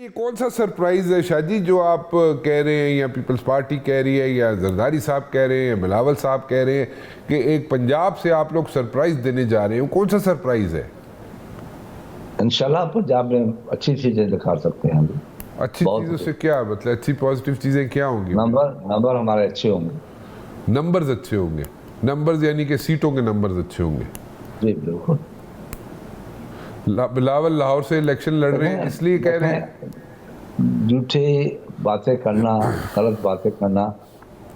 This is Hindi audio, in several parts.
ये कौन सा सरप्राइज है शादी जो आप कह रहे हैं या पीपल्स पार्टी कह रही है या जरदारी साहब कह रहे हैं या बिलावल साहब कह रहे हैं कि एक पंजाब से आप लोग सरप्राइज देने जा रहे हो, कौन सा सरप्राइज है? इंशाल्लाह पंजाब में अच्छी चीजें दिखा सकते हैं हम। अच्छी चीजों से क्या मतलब, अच्छी पॉजिटिव चीजें क्या होंगी? नंबर हमारे अच्छे होंगे। नंबर्स अच्छे होंगे? नंबर्स यानी कि सीटों के नंबर्स अच्छे होंगे? जी बिल्कुल। बिलावल लाहौर से इलेक्शन लड़ रहे हैं इसलिए कह रहे हैं? झूठी बातें करना, गलत बातें करना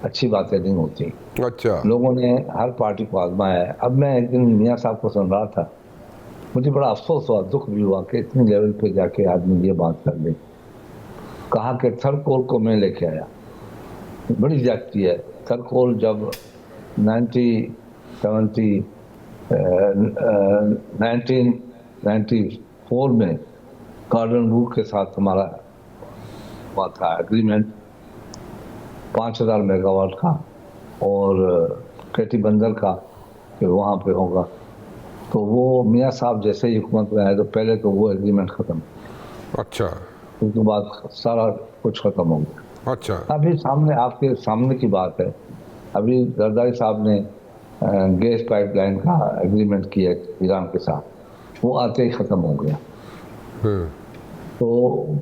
अच्छी बातें नहीं होती। अच्छा, लोगों ने हर पार्टी को आजमाया है। अब मैं एक दिन मियाँ साहब को सुन रहा था, मुझे बड़ा अफसोस हुआ, दुख भी हुआ कि इतनी लेवल पे जाके आदमी ये बात कर ले। कहा कि थर्ड कोल को मैं लेके आया, बड़ी ज्यादती है। थर्ड कोल जब 1994 में गार्डन रूट के साथ हमारा हुआ था एग्रीमेंट 5000 मेगावाट का और केटी बंदर का कि वहाँ पे होगा, तो वो मियाँ साहब जैसे ही हुकूमत में आए तो पहले तो वो एग्रीमेंट खत्म। अच्छा, उसके बाद सारा कुछ खत्म हो गया। अच्छा। अभी सामने आपके सामने की बात है, अभी जरदारी साहब ने गैस पाइपलाइन का एग्रीमेंट किया ईरान के साथ, वो आते ही खत्म हो गया। तो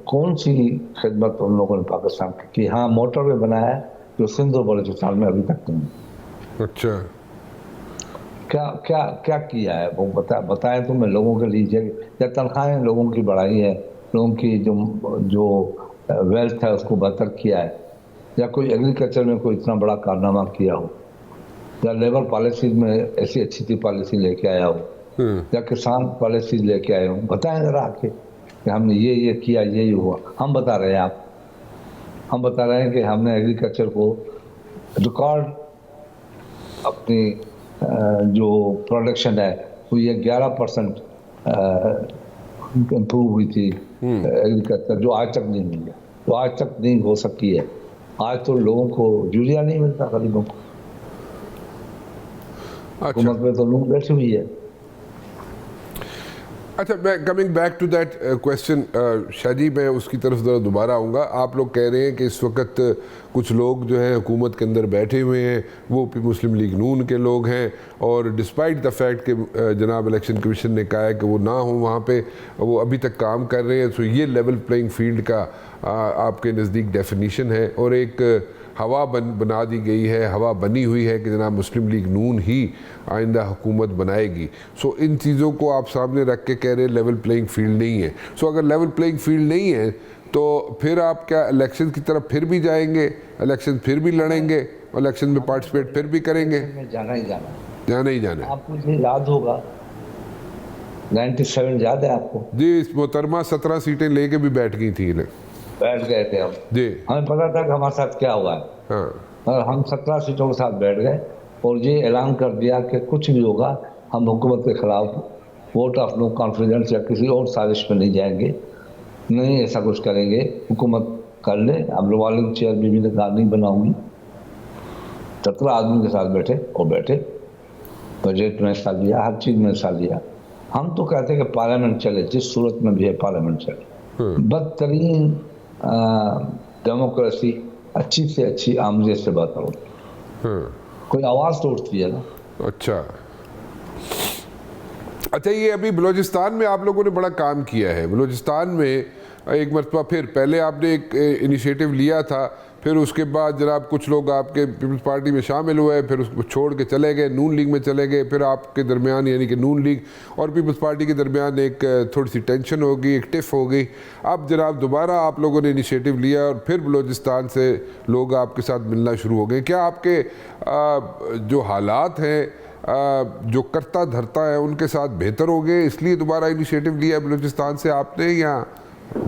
कौन सी खिदमत उन लोगों ने पाकिस्तान की? हाँ, मोटरवे बनाया है जो सिंध और बलूचिस्तान में अभी तक नहीं। अच्छा, क्या क्या क्या किया है वो बताएं तो मैं लोगों के लिए। या तनख्वाहें लोगों की बढ़ाई है, लोगों की जो वेल्थ है उसको बेहतर किया है, या कोई एग्रीकल्चर में कोई इतना बड़ा कारनामा किया हो, या लेबर पॉलिसी में ऐसी अच्छी पॉलिसी लेके आया हो, या किसान पॉलिसी लेके आए हो? बताएं जरा आके कि हमने ये किया, ये हुआ। हम बता रहे हैं हम बता रहे हैं कि हमने एग्रीकल्चर को रिकॉर्ड अपनी जो प्रोडक्शन है वो ये 11% इम्प्रूव हुई थी एग्रीकल्चर, जो आज तक नहीं मिली, तो आज तक नहीं हो सकती है। आज तो लोगों को यूरिया नहीं मिलता गरीबों को। हुकूमत में तो लोग बैठी हुई है। अच्छा, मैं coming back to that question शादी, मैं उसकी तरफ ज़रा दोबारा आऊँगा। आप लोग कह रहे हैं कि इस वक्त कुछ लोग जो हैं हुकूमत के अंदर बैठे हुए हैं वो मुस्लिम लीग नून के लोग हैं, और डिस्पाइट द फैक्ट कि जनाब इलेक्शन कमीशन ने कहा है कि वो ना हो वहाँ पे, वो अभी तक काम कर रहे हैं। सो ये लेवल प्लेइंग फील्ड का आपके नज़दीक डेफिनीशन है, और एक हवा बना दी गई है, हवा बनी हुई है कि जनाब मुस्लिम लीग नून ही आइंदा हुकूमत बनाएगी। सो इन चीज़ों को आप सामने रख के कह रहे हैं लेवल प्लेइंग फील्ड नहीं है। सो अगर लेवल प्लेइंग फील्ड नहीं है तो फिर आप क्या इलेक्शन की तरफ फिर भी जाएंगे, इलेक्शन फिर भी लड़ेंगे, इलेक्शन में पार्टिसिपेट फिर भी करेंगे? जाना ही जाना, जाना ही जाना। आपको ये याद होगा 97 याद है आपको? जी, इस मोहतरमा 17 सीटें लेके भी बैठ गई थी, बैठ गए थे हम जी। हमें पता था कि हमारे साथ क्या हुआ है। हाँ, और हम 17 सीटों के साथ बैठ गए और ये ऐलान कर दिया कि कुछ भी होगा हम हुकूमत के खिलाफ वोट ऑफ नो कॉन्फिडेंस या किसी और साजिश में नहीं जाएंगे, नहीं ऐसा कुछ करेंगे। हुकूमत कर ले, अब रिवॉल्विंग चेयर बीबी ने कहा नहीं बनाऊंगी। 17 आदमी के साथ बैठे और बैठे, बजट में हिस्सा लिया, हर चीज में हिस्सा लिया। हम तो कहते हैं कि पार्लियामेंट चले, जिस सूरत में भी है पार्लियामेंट चले। बदतरीन डेमोक्रेसी अच्छी से अच्छी आमदे से बात हो, कोई आवाज तो उठती है ना। अच्छा, ये अभी बलूचिस्तान में आप लोगों ने बड़ा काम किया है। बलूचिस्तान में एक मरतबा फिर पहले आपने एक इनिशिएटिव लिया था, फिर उसके बाद जनाब कुछ लोग आपके पीपल्स पार्टी में शामिल हुए, फिर उसको छोड़ के चले गए, नून लीग में चले गए। फिर आपके दरमियान यानी कि नून लीग और पीपल्स पार्टी के दरमियान एक थोड़ी सी टेंशन हो गई, एक टिफ हो गई। अब जनाब दोबारा आप लोगों ने इनिशिएटिव लिया और फिर बलूचिस्तान से लोग आपके साथ मिलना शुरू हो गए। क्या आपके जो हालात हैं, जो करता धरता है, उनके साथ बेहतर हो गए इसलिए दोबारा इनिशिएटिव लिया बलूचिस्तान से आपने, या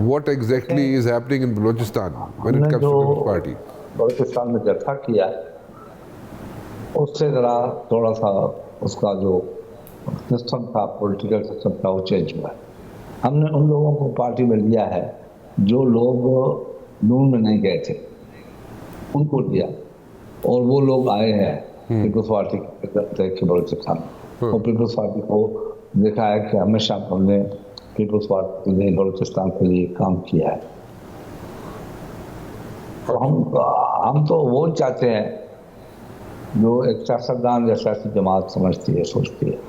what exactly is happening in Balochistan when it comes to People's Party? Balochistan में जत्था किया उससे ज़रा थोड़ा सा उसका जो सिस्टम था, पॉलिटिकल सिस्टम था, वो चेंज हुआ है। हमने उन लोगों को पार्टी में लिया है जो लोग नून में नहीं गए थे, उनको लिया, और वो लोग आए हैं पीपल्स पार्टी के बलूचिस्तान में। और पीपल्स पार्टी को देखा है कि हमेशा हमने पीपल्स पार्टी ने बलूचिस्तान के लिए काम किया है। तो हम तो वो चाहते हैं जो एक सियासतदान या सियासी जमात समझती है, सोचती है।